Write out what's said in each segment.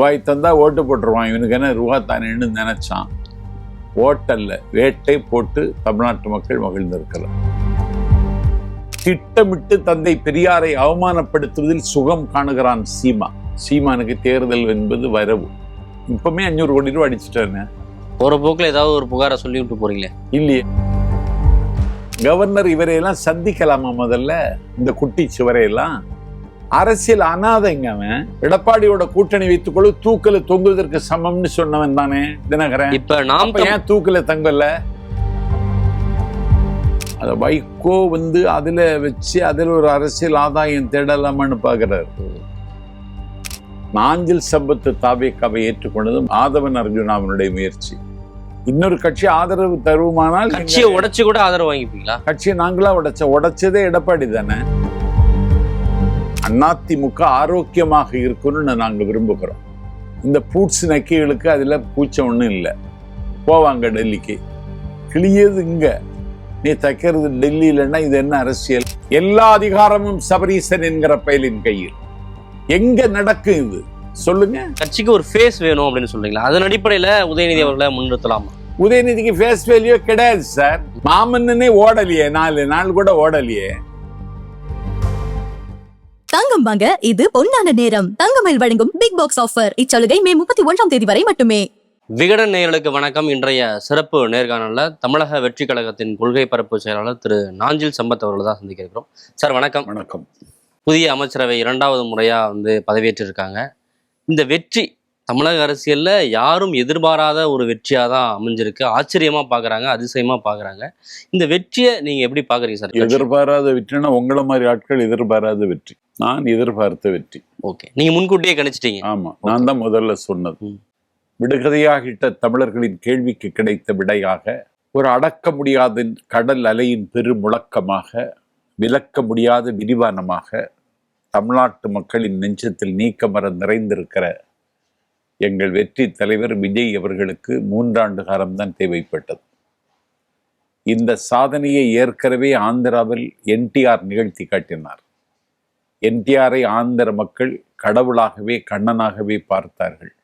ரூபாய் தந்தா ஓட்டு போட்டுருவான், இவனுக்கு என்ன ரூபா தானேன்னு நினைச்சான். ஓட்டல்ல, வேட்டை போட்டு தமிழ்நாட்டு மக்கள் மகிழ்ந்திருக்கிறார். திட்டமிட்டு தந்தை பெரியாரை அவமானப்படுத்துவதில் சுகம் காணுகிறான் சீமா. சீமானுக்கு தேர்தல் என்பது வரவு. இப்பவுமே 500 கோடி ரூபாய் அடிச்சுட்டாருங்க. ஒரு போக்குல ஏதாவது ஒரு புகாரை சொல்லி விட்டு போறீங்களே. இல்லையே, கவர்னர் இவரையெல்லாம் சந்திக்கலாமா? முதல்ல இந்த குட்டி சுவரையெல்லாம் அரசியல் அனாதைங்க. அவன் எடப்பாடியோட கூட்டணி வைத்துக் கொள்ள தூக்கல தொங்குவதற்கு சமம்னு சொன்னவன் தானே தினகரன். இப்ப நாம் ஏன் தூக்கல தங்கல? அத வைகோ அதுல வச்சு அதுல ஒரு அரசியல் ஆதாயம் தேடலாமான்னு பாக்குறாரு. நாஞ்சில் சம்பத்து தாவேக்காவை ஏற்றுக்கொண்டது ஆதவன் அர்ஜுனாவினுடைய முயற்சி. இன்னொரு கட்சி ஆதரவு தருமானால் கட்சியை உடைச்சு கூட ஆதரவு வாங்கிப்பீங்களா? கட்சியை நாங்களா உடைச்சதே எடப்பாடி தானே. அதிமுக ஆரோக்கியமாக இருக்குன்னு நாங்க விரும்புகிறோம். இந்த பூட்ஸ் நக்கிகளுக்கு அதுல பூச்சம் ஒண்ணும் இல்லை. போவாங்க டெல்லிக்கு, கிளியது இங்க, நீ தைக்கிறது டெல்லியிலன்னா இது என்ன அரசியல்? எல்லா அதிகாரமும் சபரீசன் என்கிற பயலின் கையில். எங்க நடக்கும் இது சொல்லுங்க? கட்சிக்கு ஒரு ஃபேஸ் வேணும் அப்படின்னு சொல்றீங்களா? அதன் அடிப்படையில உதயநிதி அவர்களை முன்னிறுத்தலாமா? உதயநிதிக்கு ஃபேஸ் வேல்யூ கிடையாது சார். மாமன்னனே ஓடலையே, 4 நாள் கூட ஓடலையே. தங்கம் வாங்க இது பொன்னான நேரம். தங்கமயில் வழங்கும் பிக் பாக்ஸ் ஆஃபர் இச்சலுகை மே 31ஆம் தேதி வரை மட்டுமே. விகடன் நேயர்களுக்கு வணக்கம். இன்றைய சிறப்பு நேர்காணல்ல தமிழக வெற்றி கழகத்தின் கொள்கை பரப்பு செயலாளர் திரு நாஞ்சில் சம்பத் அவர்களை தான் சந்திக்க இருக்கிறோம். சார் வணக்கம். வணக்கம். புதிய அமைச்சரவை 2வது முறையா பதவியேற்று இருக்காங்க. இந்த வெற்றி தமிழக அரசியல்ல யாரும் எதிர்பாராத ஒரு வெற்றியா தான் அமைஞ்சிருக்கு. ஆச்சரியமா பாக்குறாங்க, அதிசயமா பாக்குறாங்க. இந்த வெற்றியை நீங்க எப்படி பாக்குறீங்க சார்? எதிர்பாராத வெற்றினா உங்களை மாதிரி ஆட்கள் எதிர்பாராத வெற்றி, நான் எதிர்பார்த்த வெற்றி. ஓகே, நீங்க முன்கூட்டியே கணிச்சிட்டீங்க. ஆமா, நான் தான் முதல்ல சொன்னது. விடுகதையாகிட்ட தமிழர்களின் கேள்விக்கு கிடைத்த விடையாக, ஒரு அடக்க முடியாத கடல் அலையின் பெரு முழக்கமாக, விளக்க முடியாத விரிவானமாக தமிழ்நாட்டு மக்களின் நெஞ்சத்தில் நீக்கமர நிறைந்திருக்கிற எங்கள் வெற்றி தலைவர் விஜய் அவர்களுக்கு 3 ஆண்டு காலம்தான் தேவைப்பட்டது. இந்த சாதனையை ஏற்கனவே ஆந்திராவில் என்டிஆர் நிகழ்த்தி காட்டினார். என்டிஆரை ஆந்திர மக்கள் கடவுளாகவே, கண்ணனாகவே பார்த்தார்கள்.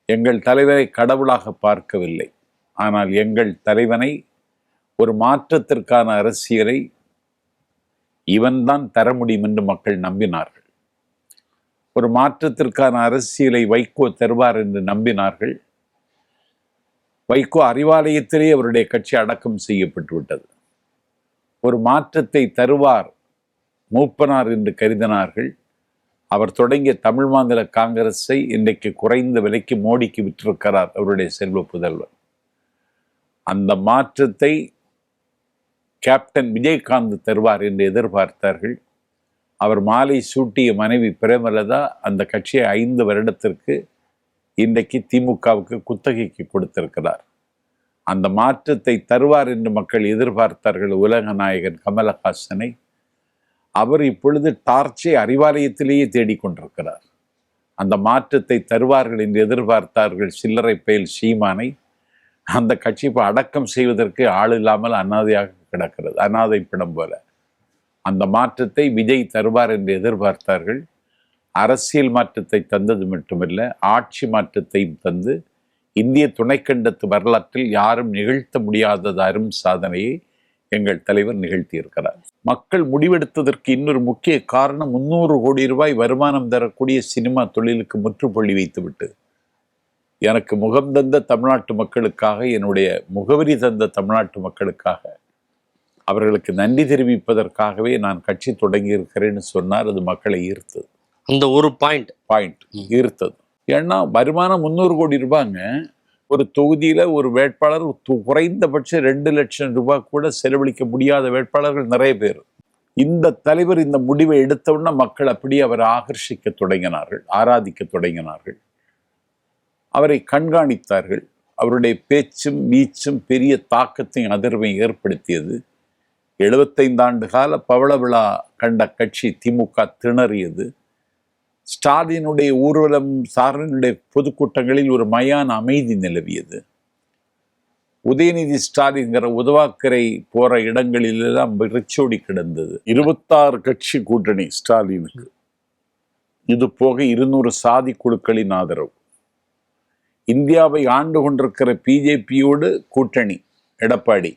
எங்கள் தலைவரை கடவுளாக பார்க்கவில்லை. ஆனால் எங்கள் தலைவனை, ஒரு மாற்றத்திற்கான அரசியலை இவன்தான் தர முடியும் என்று மக்கள் நம்பினார்கள். ஒரு மாற்றத்திற்கான அரசியலை வைகோ தருவார் என்று நம்பினார்கள். வைகோ அறிவாலயத்திலே அவருடைய கட்சி அடக்கம் செய்யப்பட்டு விட்டது. ஒரு மாற்றத்தை தருவார் மூப்பனார் என்று கருதினார்கள். அவர் தொடங்கிய தமிழ் மாநில காங்கிரஸை இன்றைக்கு குறைந்த விலைக்கு மோடிக்கு விற்றிருக்கிறார் அவருடைய செல்வ புதல்வர். அந்த மாற்றத்தை கேப்டன் விஜயகாந்த் தருவார் என்று எதிர்பார்த்தார்கள். அவர் மாலை சூட்டிய மனைவி பிரேமலதா அந்த கட்சியை 5 வருடத்திற்கு இன்றைக்கு திமுகவுக்கு குத்தகைக்கு கொடுத்திருக்கிறார். அந்த மாற்றத்தை தருவார் என்று மக்கள் எதிர்பார்த்தார்கள் உலக நாயகன் கமலஹாசனை. அவர் இப்பொழுது டார்ச்சை அறிவாலயத்திலேயே தேடிக்கொண்டிருக்கிறார். அந்த மாற்றத்தை தருவார்கள் என்று எதிர்பார்த்தார்கள் சில்லறை பயல் சீமானை. அந்த கட்சி இப்போ அடக்கம் செய்வதற்கு ஆள் இல்லாமல் அனாதையாக கிடக்கிறது, அனாதை பிடம் போல. அந்த மாற்றத்தை விஜய் தருவார் என்று எதிர்பார்த்தார்கள். அரசியல் மாற்றத்தை தந்தது மட்டுமல்ல, ஆட்சி மாற்றத்தையும் தந்து இந்திய துணைக்கண்டத்து வரலாற்றில் யாரும் நிகழ்த்த முடியாதது அரும் சாதனையை எங்கள் தலைவர் நிகழ்த்தியிருக்கிறார். மக்கள் முடிவெடுத்ததற்கு இன்னொரு முக்கிய காரணம், 300 கோடி ரூபாய் வருமானம் தரக்கூடிய சினிமா தொழிலுக்கு முற்றுப்புள்ளி வைத்துவிட்டு எனக்கு முகம் தந்த தமிழ்நாட்டு மக்களுக்காக, என்னுடைய முகவரி தந்த தமிழ்நாட்டு மக்களுக்காக, அவர்களுக்கு நன்றி தெரிவிப்பதற்காகவே நான் கட்சி தொடங்கி இருக்கிறேன்னு சொன்னார். அது மக்களை ஈர்த்தது. அந்த ஒரு பாயிண்ட் ஈர்த்தது. ஏன்னா வருமானம் 300 கோடி ரூபாய்ங்க. ஒரு தொகுதியில ஒரு வேட்பாளர் குறைந்தபட்சம் 2 லட்சம் ரூபாய் கூட செலவழிக்க முடியாத வேட்பாளர்கள் நிறைய பேர். இந்த தலைவர் இந்த முடிவை எடுத்தவுடனே மக்கள் அப்படியே அவரை ஆகர்ஷிக்க தொடங்கினார்கள், ஆராதிக்க தொடங்கினார்கள், அவரை கண்காணித்தார்கள். அவருடைய பேச்சும் வீச்சும் பெரிய தாக்கத்தையும் அதிர்வையும் ஏற்படுத்தியது. 75 ஆண்டு கால பவள விழா கண்ட கட்சி திமுக திணறியது. ஸ்டாலினுடைய ஊர்வலம், ஸ்டாலினுடைய பொதுக்கூட்டங்களில் ஒரு மயான அமைதி நிலவியது. உதயநிதி ஸ்டாலின்கிற உதவாக்கரை போற இடங்களிலெல்லாம் விரிச்சோடி கிடந்தது. 26 கட்சி கூட்டணி ஸ்டாலினுக்கு. இது போக 200 சாதி குழுக்களின் ஆதரவு. இந்தியாவை ஆண்டு கொண்டிருக்கிற பிஜேபியோடு கூட்டணி எடப்பாடி,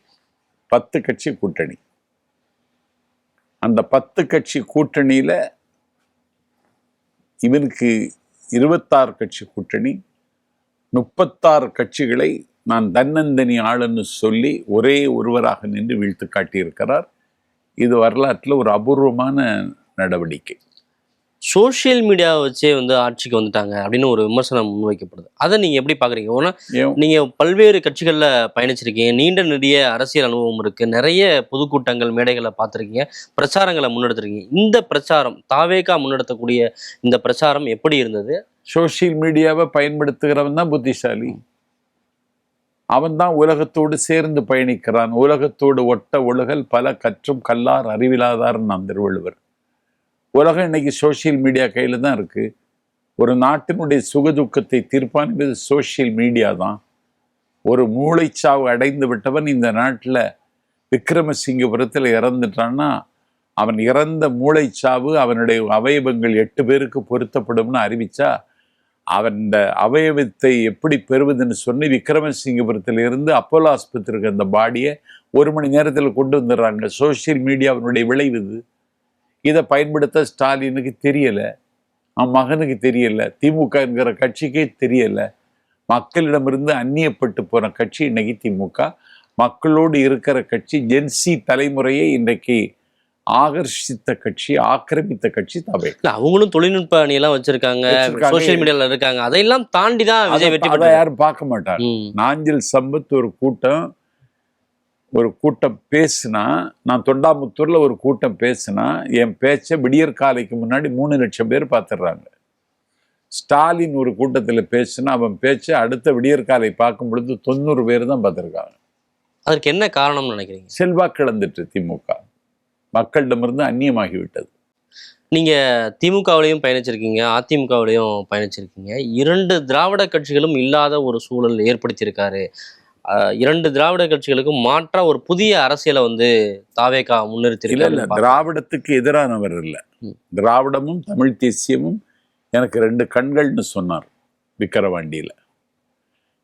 10 கட்சி கூட்டணி. அந்த 10 கட்சி கூட்டணியில இவனுக்கு 26 கட்சி கூட்டணி. 36 கட்சிகளை நான் தன்னந்தனி ஆளுன்னு சொல்லி ஒரே ஒருவராக நின்று வீழ்த்து காட்டியிருக்கிறார். இது வரலாற்றில் ஒரு அபூர்வமான நடவடிக்கை. சோசியல் மீடியாவை வச்சே வந்து ஆட்சிக்கு வந்துட்டாங்க அப்படின்னு ஒரு விமர்சனம் முன்வைக்கப்படுது. அதை நீங்க எப்படி பாக்குறீங்க? ஏன்னா நீங்க பல்வேறு கட்சிகள்ல பயணிச்சிருக்கீங்க, நீண்ட நெடிய அரசியல் அனுபவம் இருக்கு, நிறைய பொதுக்கூட்டங்கள் மேடைகளை பார்த்துருக்கீங்க, பிரச்சாரங்களை முன்னெடுத்திருக்கீங்க. இந்த பிரச்சாரம் தாவேகா முன்னெடுத்தக்கூடிய இந்த பிரச்சாரம் எப்படி இருந்தது? சோசியல் மீடியாவை பயன்படுத்துகிறவன் தான் புத்திசாலி. அவன் தான் உலகத்தோடு சேர்ந்து பயணிக்கிறான். உலகத்தோடு ஒட்ட ஒழுகல் பல கற்றும் கல்லார் அறிவிலாதார் நான் திருவள்ளுவர். உலகம் இன்னைக்கு சோசியல் மீடியா கையில் தான் இருக்கு. ஒரு நாட்டினுடைய சுகதுக்கத்தை தீர்ப்பானது சோசியல் மீடியா தான். ஒரு மூளைச்சாவு அடைந்து விட்டவன் இந்த நாட்டில் விக்ரமசிங்கபுரத்தில் இறந்துட்டான்னா அவன் இறந்த மூளைச்சாவு அவனுடைய அவயவங்கள் 8 பேருக்கு பொருத்தப்படும்னு அறிவிச்சா அவன் இந்த அவயவத்தை எப்படி பெறுவதுன்னு சொல்லி விக்ரமசிங்கபுரத்தில் இருந்து அப்போலோ ஆஸ்பத்திரிக்கு அந்த பாடியை 1 மணி நேரத்தில் கொண்டு வந்துடுறாங்க. சோசியல் மீடியாவினுடைய விளைவு இது. இதை பயன்படுத்த ஸ்டாலினுக்கு தெரியலை, அவன் மகனுக்கு தெரியலை, திமுக என்கிற கட்சிக்கே தெரியலை. மக்களிடமிருந்து அந்நியப்பட்டு போன கட்சி இன்னைக்கு திமுக. மக்களோடு இருக்கிற கட்சி, ஜென்சி தலைமுறையை இன்றைக்கு ஆகர்ஷித்த கட்சி, ஆக்கிரமித்த கட்சி தவை. அவங்களும் தொழில்நுட்ப அணியெல்லாம் வச்சிருக்காங்க, சோசியல் மீடியால இருக்காங்க. அதையெல்லாம் தாண்டி தான் விஜய் வெற்றி பெற்ற யாரும் பார்க்க மாட்டாங்க. நாஞ்சில் சம்பத் ஒரு கூட்டம் பேசுனா, நான் தொண்டாமுத்தூர்ல ஒரு கூட்டம் பேசுனா என் பேச்சை விடியற் காலைக்கு முன்னாடி 3 லட்சம் பேர் பார்த்துடுறாங்க. ஸ்டாலின் ஒரு கூட்டத்தில் பேசுனா அவன் பேச்சை அடுத்த விடியற் காலை பார்க்கும் பொழுது 90 பேர் தான் பார்த்துருக்காங்க. அதற்கு என்ன காரணம்னு நினைக்கிறீங்க? செல்வாக்கு இழந்துட்டு திமுக மக்களிடமிருந்து அந்நியமாகிவிட்டது. நீங்க திமுகவிலையும் பயணிச்சிருக்கீங்க, அதிமுகவிலையும் பயணிச்சிருக்கீங்க. 2 திராவிட கட்சிகளும் இல்லாத ஒரு சூழல் ஏற்படுத்தியிருக்காரு. 2 திராவிட கட்சிகளுக்கும் மாற்றா ஒரு புதிய அரசியலை வந்து தாவேகா முன்னிறுத்திருக்காரு. திராவிடத்துக்கு எதிரானவர் இல்லை. திராவிடமும் தமிழ் தேசியமும் எனக்கு 2 கண்கள்னு சொன்னார் விக்கிரவாண்டியில.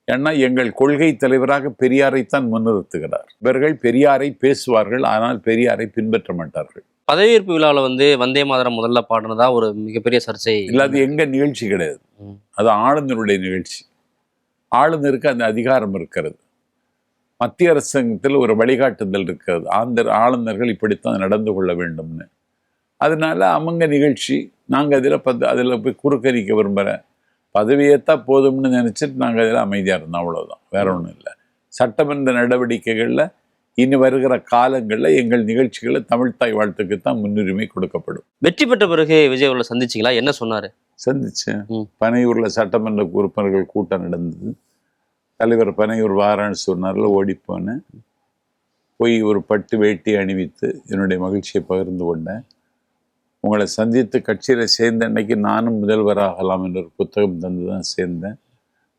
ஏன்னா எங்கள் கொள்கை தலைவராக பெரியாரைத்தான் முன்னிறுத்துகிறார். இவர்கள் பெரியாரை பேசுவார்கள், ஆனால் பெரியாரை பின்பற்ற மாட்டார்கள். பதவியேற்பு விழாவில் வந்து வந்தே மாதரம் முதல்ல பாடினதா ஒரு மிகப்பெரிய சர்ச்சை. இல்லை, அது எங்க நிகழ்ச்சி கிடையாது, அது ஆளுநருடைய நிகழ்ச்சி. ஆளுநருக்கு அந்த அதிகாரம் இருக்கிறது. மத்திய அரசாங்கத்தில் ஒரு வழிகாட்டுதல் இருக்கிறது, ஆளுநர்கள் இப்படித்தான் நடந்து கொள்ள வேண்டும்னு. அதனால அவங்க நிகழ்ச்சி, நாங்கள் அதில் போய் குறுக்கரிக்க விரும்புகிறேன். பதவியேற்றா போதும்னு நினச்சிட்டு நாங்கள் அதில் அமைதியாக இருந்தோம், அவ்வளோதான், வேற ஒன்றும் இல்லை. சட்டமன்ற நடவடிக்கைகளில் இனி வருகிற காலங்களில் எங்கள் நிகழ்ச்சிகளில் தமிழ்த்தாய் வாழ்த்துக்கு தான் முன்னுரிமை கொடுக்கப்படும். வெற்றி பெற்ற பிறகு விஜய் அவர்களை சந்திச்சிங்களா? என்ன சொன்னார்? சந்திச்சேன். பனையூரில் சட்டமன்ற உறுப்பினர்கள் கூட்டம் நடந்தது. தலைவர் பனையூர் வாரான்னு சொன்னார்ல, ஓடி போனேன். போய் ஒரு பட்டு வேட்டி அணிவித்து என்னுடைய மகிழ்ச்சியை பகிர்ந்து கொண்டேன். உங்களை சந்தித்து கட்சியில் சேர்ந்த அன்னைக்கு நானும் முதல்வராகலாம் என்ற ஒரு புத்தகம் தந்து தான் சேர்ந்தேன்.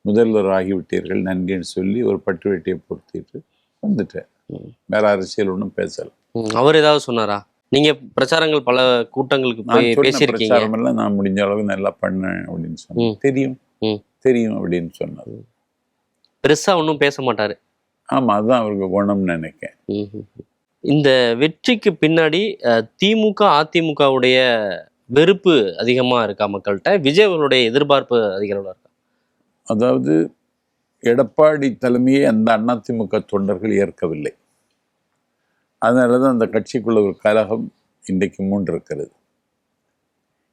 முதல்வர் ஆகிவிட்டீர்கள், நன்றின்னு சொல்லி ஒரு பட்டு வேட்டியை பொருத்திட்டு வந்துட்டேன். வேற அரசியல் ஒன்றும் பேசல. அவர் ஏதாவது சொன்னாரா? நீங்க பிரச்சாரங்கள் பல கூட்டங்களுக்கு போய் பேசியிருக்கீங்க. பிரச்சாரம் எல்லாம் நான் முடிஞ்ச அளவுக்கு நல்லா பண்ணேன் அப்படின்னு சொன்னேன். தெரியும் அப்படின்னு சொன்னார். பெருசா ஒன்றும் பேச மாட்டாரு. ஆமா, அதுதான் அவருக்கு குணம்னு நினைக்கிறேன். இந்த வெற்றிக்கு பின்னாடி திமுக அதிமுகவுடைய வெறுப்பு அதிகமா இருக்கா மக்கள்கிட்ட? விஜய் அவர்களுடைய எதிர்பார்ப்பு அதிகளவில் இருக்கா? அதாவது எடப்பாடி தலைமையை அந்த அதிமுக தொண்டர்கள் ஏற்கவில்லை. அதனால தான் அந்த கட்சிக்குள்ள ஒரு கலகம் இன்றைக்கு மூண்டிருக்கிறது.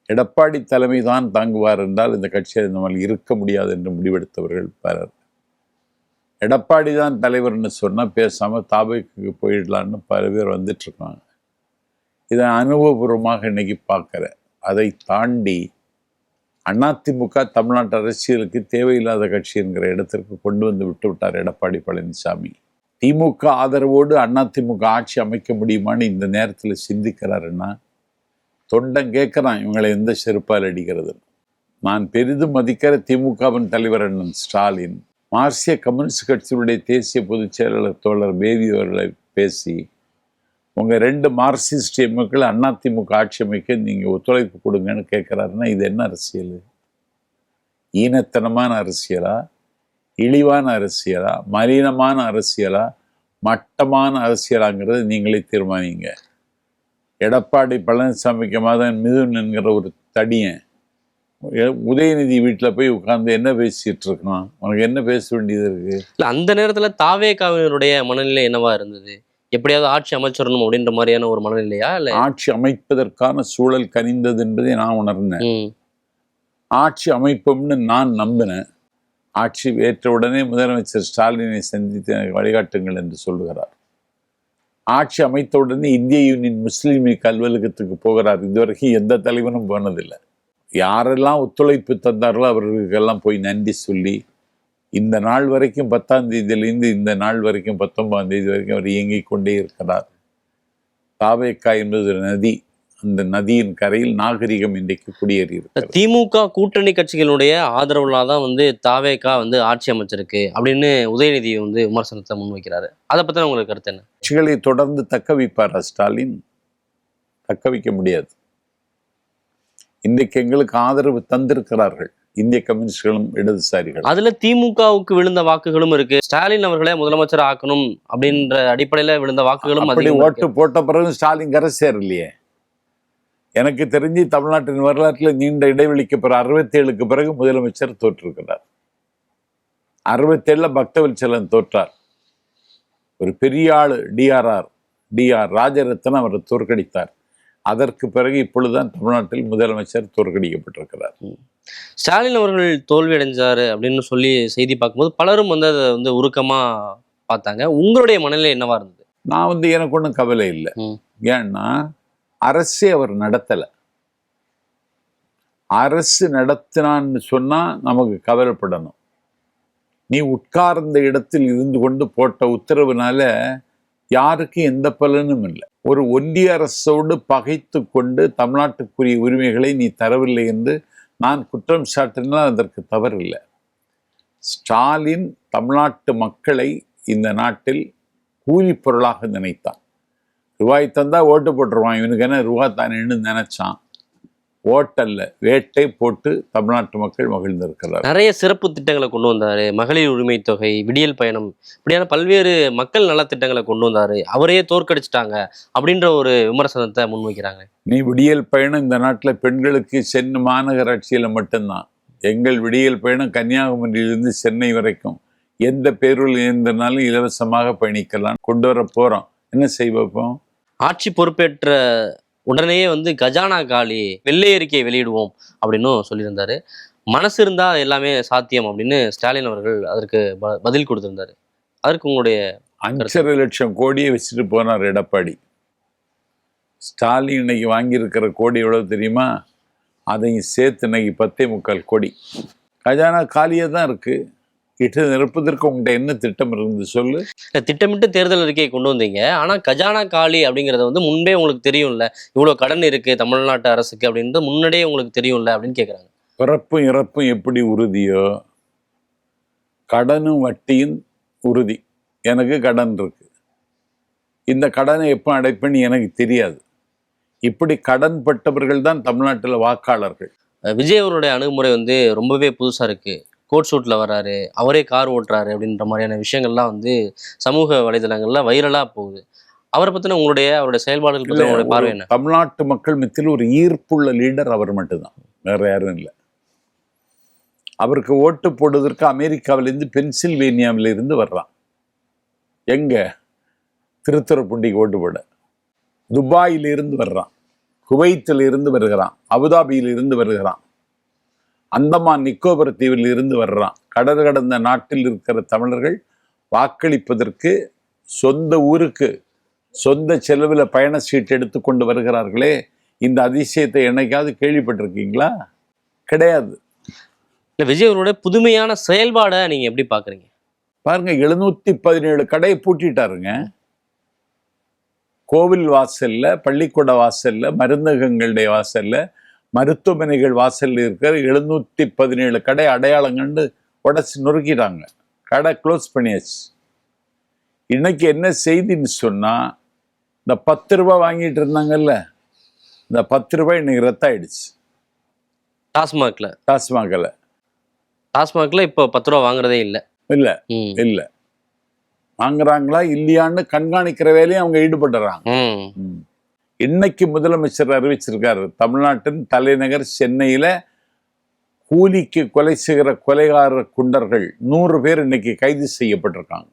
எடப்பாடி தலைமை தான் தாங்குவார் என்றால் இந்த கட்சியை நம்மால் இருக்க முடியாது என்று முடிவெடுத்தவர்கள் பலர். எடப்பாடி தான் தலைவர்னு சொன்னால் பேசாமல் தாபைக்கு போயிடலான்னு பல பேர் வந்துட்டுருக்காங்க. இதை அனுபவபூர்வமாக இன்னைக்கு பார்க்குறேன். அதை தாண்டி அதிமுக தமிழ்நாட்டு அரசியலுக்கு தேவையில்லாத கட்சி என்கிற இடத்திற்கு கொண்டு வந்து விட்டு விட்டார் எடப்பாடி பழனிசாமி. திமுக ஆதரவோடு அதிமுக ஆட்சி அமைக்க முடியுமான்னு இந்த நேரத்தில் சிந்திக்கிறாருன்னா தொண்டன் கேட்குறான், இவங்களை எந்த செருப்பால் அடிக்கிறது. நான் பெரிதும் மதிக்கிற திமுகவின் தலைவர் அண்ணன் ஸ்டாலின் மார்க்சிய கம்யூனிஸ்ட் கட்சியினுடைய தேசிய பொதுச் செயலாளர் தோழர் பேவி அவர்களை பேசி உங்க 2 மார்க்சிஸ்ட் எம்முக்கள் அதிமுக ஆட்சி அமைக்க நீங்க ஒத்துழைப்பு கொடுங்கன்னு கேட்கிறாருன்னா இது என்ன அரசியல்? ஈனத்தனமான அரசியலா, இழிவான அரசியலா, மலினமான அரசியலா, மட்டமான அரசியலாங்கிறத நீங்களே தீர்மானிங்க. எடப்பாடி பழனிசாமிக்கு மதன் மிதுன் என்கிற ஒரு தடியன் உதயநிதி வீட்டில் போய் உட்கார்ந்து என்ன பேசிட்டு இருக்கான்? உனக்கு என்ன பேச வேண்டியது இருக்கு? இல்ல அந்த நேரத்துல தாவேகாவினருடைய மனநிலை என்னவா இருந்தது? எப்படியாவது ஆட்சி அமைச்சிடணும் அப்படின்ற மாதிரியான ஒரு மனநிலையா? இல்ல ஆட்சி அமைப்பதற்கான சூழல் கனிந்தது என்பதை நான் உணர்ந்தேன். ஆட்சி அமைப்போம்னு நான் நம்பினேன். ஆட்சி ஏற்ற உடனே முதலமைச்சர் ஸ்டாலினை சந்தித்து எனக்கு வழிகாட்டுங்கள் என்று சொல்லுகிறார். ஆட்சி அமைத்த உடனே இந்திய யூனியன் முஸ்லீம் லீக் அலுவலகத்துக்கு போகிறார். இதுவரைக்கும் எந்த தலைவனும் போனதில்லை. யாரெல்லாம் ஒத்துழைப்பு தந்தார்களோ அவர்களுக்கெல்லாம் போய் நன்றி சொல்லி இந்த நாள் வரைக்கும் 10ஆம் தேதியிலிருந்து இந்த நாள் வரைக்கும் 19ஆம் தேதி வரைக்கும் அவர் இயங்கிக் கொண்டே இருக்கிறார். தாவேகா என்பது ஒரு நதி. அந்த நதியின் கரையில் நாகரிகம் இன்றைக்கு குடியேறி இருக்கிறது. திமுக கூட்டணி கட்சிகளுடைய ஆதரவுல தான் வந்து தாவேகா வந்து ஆட்சி அமைச்சிருக்கு அப்படின்னு உதயநிதி வந்து விமர்சனத்தை முன்வைக்கிறாரு. அதை பத்தின உங்களுக்கு கருத்து என்ன? கட்சிகளை தொடர்ந்து தக்க வைப்பாரா ஸ்டாலின்? தக்க வைக்க முடியாது. இன்றைக்கு எங்களுக்கு ஆதரவு தந்திருக்கிறார்கள் இந்திய கம்யூனிஸ்டுகளும் இடதுசாரிகள். அதுல திமுகவுக்கு விழுந்த வாக்குகளும் இருக்கு. ஸ்டாலின் அவர்களே முதலமைச்சர் ஆக்கணும் அப்படின்ற அடிப்படையில விழுந்த வாக்குகளும் அப்படி ஓட்டு போட்ட பிறகு ஸ்டாலின் கரை சேரலையே. எனக்கு தெரிஞ்சு தமிழ்நாட்டின் வரலாற்றில் நீண்ட இடைவெளிக்கு பிறகு 67க்கு பிறகு முதலமைச்சர் தோற்றிருக்கிறார். 67ல பக்தவத்சலன் தோற்றார். ஒரு பெரிய ஆளு டிஆர் ராஜரத்னம் அவரை தோற்கடித்தார். அதற்கு பிறகு இப்பொழுதுதான் தமிழ்நாட்டில் முதலமைச்சர் தோற்கடிக்கப்பட்டிருக்கிறார். ஸ்டாலின் அவர்கள் தோல்வி அடைஞ்சாரு அப்படின்னு சொல்லி செய்தி பார்க்கும்போது பலரும் வந்து அதை வந்து உருக்கமா பார்த்தாங்க. உங்களுடைய மனநிலை என்னவா இருந்தது? நான் எனக்கு ஒன்றும் கவலை இல்லை. ஏன்னா அரசே அவர் நடத்தலை. அரசு நடத்தினான்னு சொன்னா நமக்கு கவலைப்படணும். நீ உட்கார்ந்த இடத்தில் இருந்து கொண்டு போட்ட உத்தரவுனால யாருக்கும் எந்த பலனும் இல்லை. ஒரு ஒன்றிய அரசோடு பகைத்து கொண்டு தமிழ்நாட்டுக்குரிய உரிமைகளை நீ தரவில்லை என்று நான் குற்றம் சாட்டினால் அதற்கு தவறில்லை. ஸ்டாலின் தமிழ்நாட்டு மக்களை இந்த நாட்டில் கூலி பொருளாக நினைத்தான். ரூபாய் தந்தா ஓட்டு போட்டுருவான், இவனுக்கு என்ன ரூபா தானேன்னு நினைச்சான். ஓட்டல்ல வேட்டை போட்டு தமிழ்நாட்டு மக்கள் மகிழ்ந்திருக்கிறார். நிறைய சிறப்பு திட்டங்களை கொண்டு வந்தாரு. மகளிர் உரிமை தொகை, விடியல் பயணம், இப்படியான பல்வேறு மக்கள் நலத்திட்டங்களை கொண்டு வந்தாரு. அவரையே தோற்கடிச்சிட்டாங்க அப்படின்ற ஒரு விமர்சனத்தை முன்வைக்கிறாங்க. நீ விடியல் பயணம் இந்த நாட்டில் பெண்களுக்கு சென்னை மாநகராட்சியில் மட்டும்தான். எங்கள் விடியல் பயணம் கன்னியாகுமரியிலிருந்து சென்னை வரைக்கும் எந்த பேருள் இருந்தனாலும் இலவசமாக பயணிக்கலாம். கொண்டு வர போறோம். என்ன செய்வோம்? ஆட்சி பொறுப்பேற்ற உடனேயே வந்து கஜானா காலி வெள்ளை அறிக்கையை வெளியிடுவோம் அப்படின்னு சொல்லியிருந்தாரு. மனசு இருந்தா எல்லாமே சாத்தியம் அப்படின்னு ஸ்டாலின் அவர்கள் அதற்கு பதில் கொடுத்திருந்தாரு. அதற்கு உங்களுடைய 5.5 லட்சம் கோடியை வச்சுட்டு போனார் எடப்பாடி. ஸ்டாலின் இன்னைக்கு வாங்கியிருக்கிற கோடி எவ்வளவு தெரியுமா? அதையும் சேர்த்து இன்னைக்கு 10.25 கோடி. கஜானா காலியா தான் இருக்கு. இட்டு நிரப்புவதற்கு உங்கள்கிட்ட என்ன திட்டம் இருந்து சொல்லு. திட்டமிட்டு தேர்தல் அறிக்கையை கொண்டு வந்தீங்க. ஆனா கஜானா காலி அப்படிங்கறது வந்து முன்பே உங்களுக்கு தெரியும்ல, இவ்வளவு கடன் இருக்கு தமிழ்நாட்டு அரசுக்கு அப்படின்றது முன்னாடியே உங்களுக்கு தெரியும்ல அப்படின்னு கேட்குறாங்க. பிறப்பும் இறப்பும் எப்படி உறுதியோ கடனும் வட்டியும் உறுதி. எனக்கு கடன் இருக்கு, இந்த கடனை எப்போ அடைப்பேன்னு எனக்கு தெரியாது. இப்படி கடன் பட்டவர்கள் தான் தமிழ்நாட்டில் வாக்காளர்கள். விஜய் அவருடைய அணுகுமுறை வந்து ரொம்பவே புதுசா இருக்கு. கோட் ஷூட்ல வர்றாரு, அவரே கார் ஓட்டுறாரு அப்படின்ற மாதிரியான விஷயங்கள்லாம் வந்து சமூக வலைதளங்கள்ல வைரலா போகுது. அவரை பத்தின அவருடைய செயல்பாடுகள் பத்தின உங்களுடைய பார்வை என்ன? தமிழ்நாட்டு மக்கள் மத்தியில் ஒரு ஈர்ப்புள்ள லீடர் அவர் மட்டும்தான், வேற யாரும் இல்லை. அவருக்கு ஓட்டு போடுவதற்கு அமெரிக்காவிலிருந்து பென்சில்வேனியாவிலிருந்து வர்றான். எங்க? திருத்துறைப்பூண்டிக்கு ஓட்டு போட. துபாயிலிருந்து வர்றான், குவைத்திலிருந்து வருகிறான், அபுதாபியிலிருந்து வருகிறான், அந்தமான் நிக்கோபர் தீவில் இருந்து வர்றான். கடல் கடந்த நாட்டில் இருக்கிற தமிழர்கள் வாக்களிப்பதற்கு சொந்த ஊருக்கு சொந்த செலவில் பயண சீட்டு எடுத்துக்கொண்டு வருகிறார்களே, இந்த அதிசயத்தை என்னைக்காவது கேள்விப்பட்டிருக்கீங்களா? கிடையாது. விஜய் அவருடைய புதுமையான செயல்பாடை நீங்க எப்படி பாக்குறீங்க? பாருங்க, 717 கடையை பூட்டிட்டாருங்க. கோவில் வாசல்ல, பள்ளிக்கூட வாசல்ல, மருந்தகங்களுடைய வாசல்ல, மருத்துவமனைகள் வாசல்ல இருக்கிற 717 கடை அடையாளம் கண்டு உடச்சி நொறுக்கிட்டாங்க. கடை க்ளோஸ் பண்ணியாச்சு. இன்னைக்கு என்ன செய்தின்னு சொன்னா, இந்த 10 ரூபாய் வாங்கிட்டு இருந்தாங்கல்ல, இந்த 10 ரூபாய் இன்னைக்கு ரத்தாயிடுச்சு டாஸ்மாக்ல டாஸ்மாகில். இப்போ 10 ரூபா வாங்குறதே இல்ல. இல்லை வாங்குறாங்களா இல்லையான்னு கண்காணிக்கிற வேலையும் அவங்க ஈடுபடுறாங்க. இன்னைக்கு முதலமைச்சர் அறிவிச்சிருக்காரு, தமிழ்நாட்டின் தலைநகர் சென்னையில கூலிக்கு கொலை செய்கிற கொலைகார குண்டர்கள் 100 பேர் இன்னைக்கு கைது செய்யப்பட்டிருக்காங்க.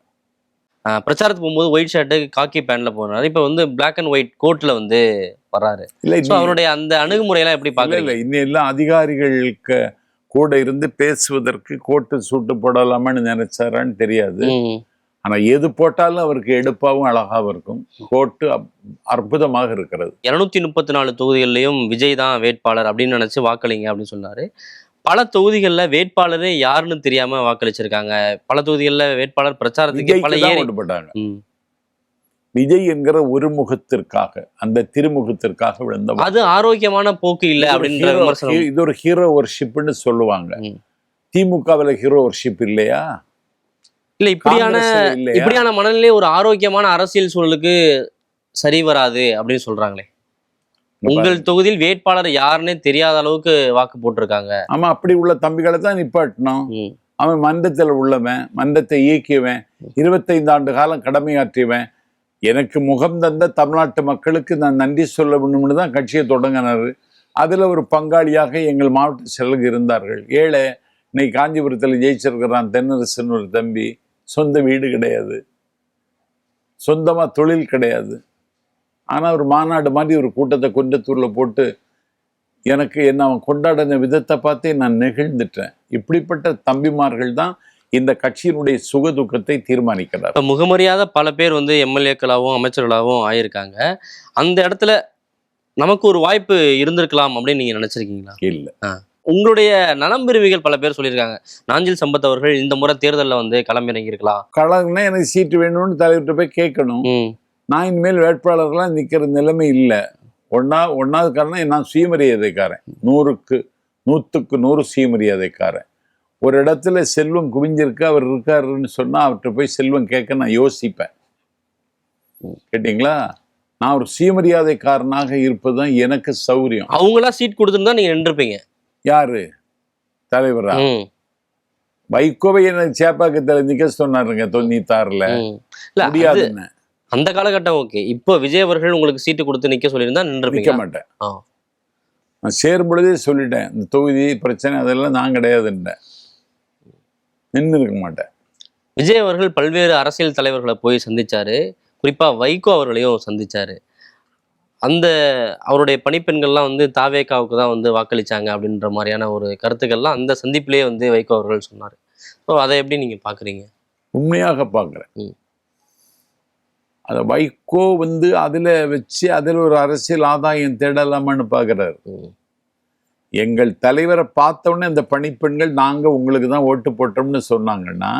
பிரச்சாரத்துக்கு போகும்போது ஒயிட் ஷர்ட்டு காக்கி பேண்ட்ல போறாரு. இப்ப வந்து பிளாக் அண்ட் ஒயிட் கோட்ல வந்து வர்றாரு. அவருடைய அந்த அணுகுமுறையெல்லாம் எப்படி பாக்குறீங்க? இன்னும் எல்லாம் அதிகாரிகளுக்கு கூட இருந்து பேசுவதற்கு கோட்டு சூட்டு போடலாமான்னு நினைச்சாரான்னு தெரியாது. ஆனா எது போட்டாலும் அவருக்கு எடுப்பாவும் அழகாவும் இருக்கும். கோட்டு அற்புதமாக இருக்கிறது. 234 தொகுதிகளிலையும் விஜய் தான் வேட்பாளர் அப்படின்னு நினைச்சு வாக்களிங்க அப்படின்னு சொன்னாரு. பல தொகுதிகளில் வேட்பாளரே யாருன்னு தெரியாம வாக்களிச்சிருக்காங்க. பல தொகுதிகளில் வேட்பாளர் பிரச்சாரத்துக்கு பல போட்டாங்க. விஜய் என்கிற ஒரு முகத்திற்காக, அந்த திருமுகத்திற்காக விழுந்த அது ஆரோக்கியமான போக்கு இல்லை அப்படின்ற விமர்சனம். இது ஒரு ஹீரோ வர்ஷிப்னு சொல்லுவாங்க. திமுகவில் ஹீரோ வர்ஷிப் இல்லையா? இல்ல இப்படியான மனநிலை ஒரு ஆரோக்கியமான அரசியல் சூழலுக்கு சரி வராது அப்படின்னு சொல்றாங்களே. உங்கள் தொகுதியில் வேட்பாளர் யாருன்னே தெரியாத அளவுக்கு வாக்கு போட்டிருக்காங்க. ஆமா, அப்படி உள்ள தம்பிகளை தான் நிப்பாட்டணும். அவன் மன்றத்தில் உள்ளவன், மன்றத்தை இயக்கியவன், 25 ஆண்டு காலம் கடமையாற்றியவன், எனக்கு முகம் தந்த தமிழ்நாட்டு மக்களுக்கு நான் நன்றி சொல்ல வேண்டும்னு தான் கட்சியை தொடங்கினாரு. அதுல ஒரு பங்காளியாக எங்கள் மாவட்ட செயலர்கள் இருந்தார்கள். ஏழை இன்னைக்கு காஞ்சிபுரத்தில் ஜெயிச்சிருக்கிறான் தென்னரசன் ஒரு தம்பி. சொந்த வீடு கிடையாது, சொந்தமா தொழில் கிடையாது. ஆனால் ஒரு மாநாடு மாதிரி ஒரு கூட்டத்தை குன்றத்தூரில் போட்டு எனக்கு என்ன அவன் கொண்டாடின விதத்தை பார்த்தே நான் நெகிழ்ந்துட்டேன். இப்படிப்பட்ட தம்பிமார்கள் தான் இந்த கட்சியினுடைய சுகதுக்கத்தை தீர்மானிக்கிறார். இப்போ முகமறியாத பல பேர் வந்து எம்எல்ஏக்களாகவும் அமைச்சர்களாகவும் ஆயிருக்காங்க. அந்த இடத்துல நமக்கு ஒரு வாய்ப்பு இருந்திருக்கலாம் அப்படின்னு நீங்க நினைச்சிருக்கீங்களா? இல்லை. உங்களுடைய நலம்பெருவிகள் பல பேர் சொல்லியிருக்காங்க, நாஞ்சில் சம்பத் அவர்கள் இந்த முறை தேர்தலில் வந்து களமிறங்கி இருக்கலாம். களம்னா எனக்கு சீட்டு வேணும்னு தலைவர்கிட்ட போய் கேட்கணும். நான் இனிமேல் வேட்பாளர்களாக நிற்கிற நிலைமை இல்லை. ஒன்னாவது காரணம், நான் சுயமரியாதைக்காரன். 100க்கு 100 சுயமரியாதைக்காரன். ஒரு இடத்துல செல்வம் குவிஞ்சிருக்கு, அவர் இருக்காருன்னு சொன்னா அவர்கிட்ட போய் செல்வம் கேட்க நான் யோசிப்பேன். கேட்டீங்களா? நான் ஒரு சுயமரியாதைக்காரனாக இருப்பதுதான் எனக்கு சௌரியம். அவங்களா சீட் கொடுத்துருந்தா நீங்க நின்றுப்பீங்க. யாரு தலைவரா? வைகோவை என்ன சேப்பாக்கத்தில் நிக்க சொன்னாருங்க 96ல. முடியாதுன்னு. அந்த காலகட்டம் ஓகே. இப்போ விஜய் அவர்கள் உங்களுக்கு சீட்டு கொடுத்து நிக்க சொல்லியிருந்தா நிக்க மாட்டேன். நான் சேரும் பொழுதே சொல்லிட்டேன், இந்த தொகுதி பிரச்சனை அதெல்லாம் நான் கிடையாதுன்னேன். நின்று இருக்க மாட்டேன். விஜய் அவர்கள் பல்வேறு அரசியல் தலைவர்களை போய் சந்திச்சாரு. குறிப்பா வைகோ அவர்களையும் சந்திச்சாரு. அந்த அவருடைய பணிப்பெண்கள்லாம் வந்து தாவேகாவுக்கு தான் வந்து வாக்களிச்சாங்க அப்படின்ற மாதிரியான ஒரு கருத்துக்கள்லாம் அந்த சந்திப்பிலேயே வந்து வைகோ அவர்கள் சொன்னார். ஸோ அதை எப்படி நீங்க பாக்குறீங்க? உண்மையாக பார்க்குறேன். அதை வைகோ வந்து அதில் வச்சு அதில் ஒரு அரசியல் ஆதாயம் தேடலாமான்னு பார்க்குறாரு. எங்கள் தலைவரை பார்த்தோன்னே அந்த பணிப்பெண்கள் நாங்கள் உங்களுக்கு தான் ஓட்டு போட்டோம்னு சொன்னாங்கன்னா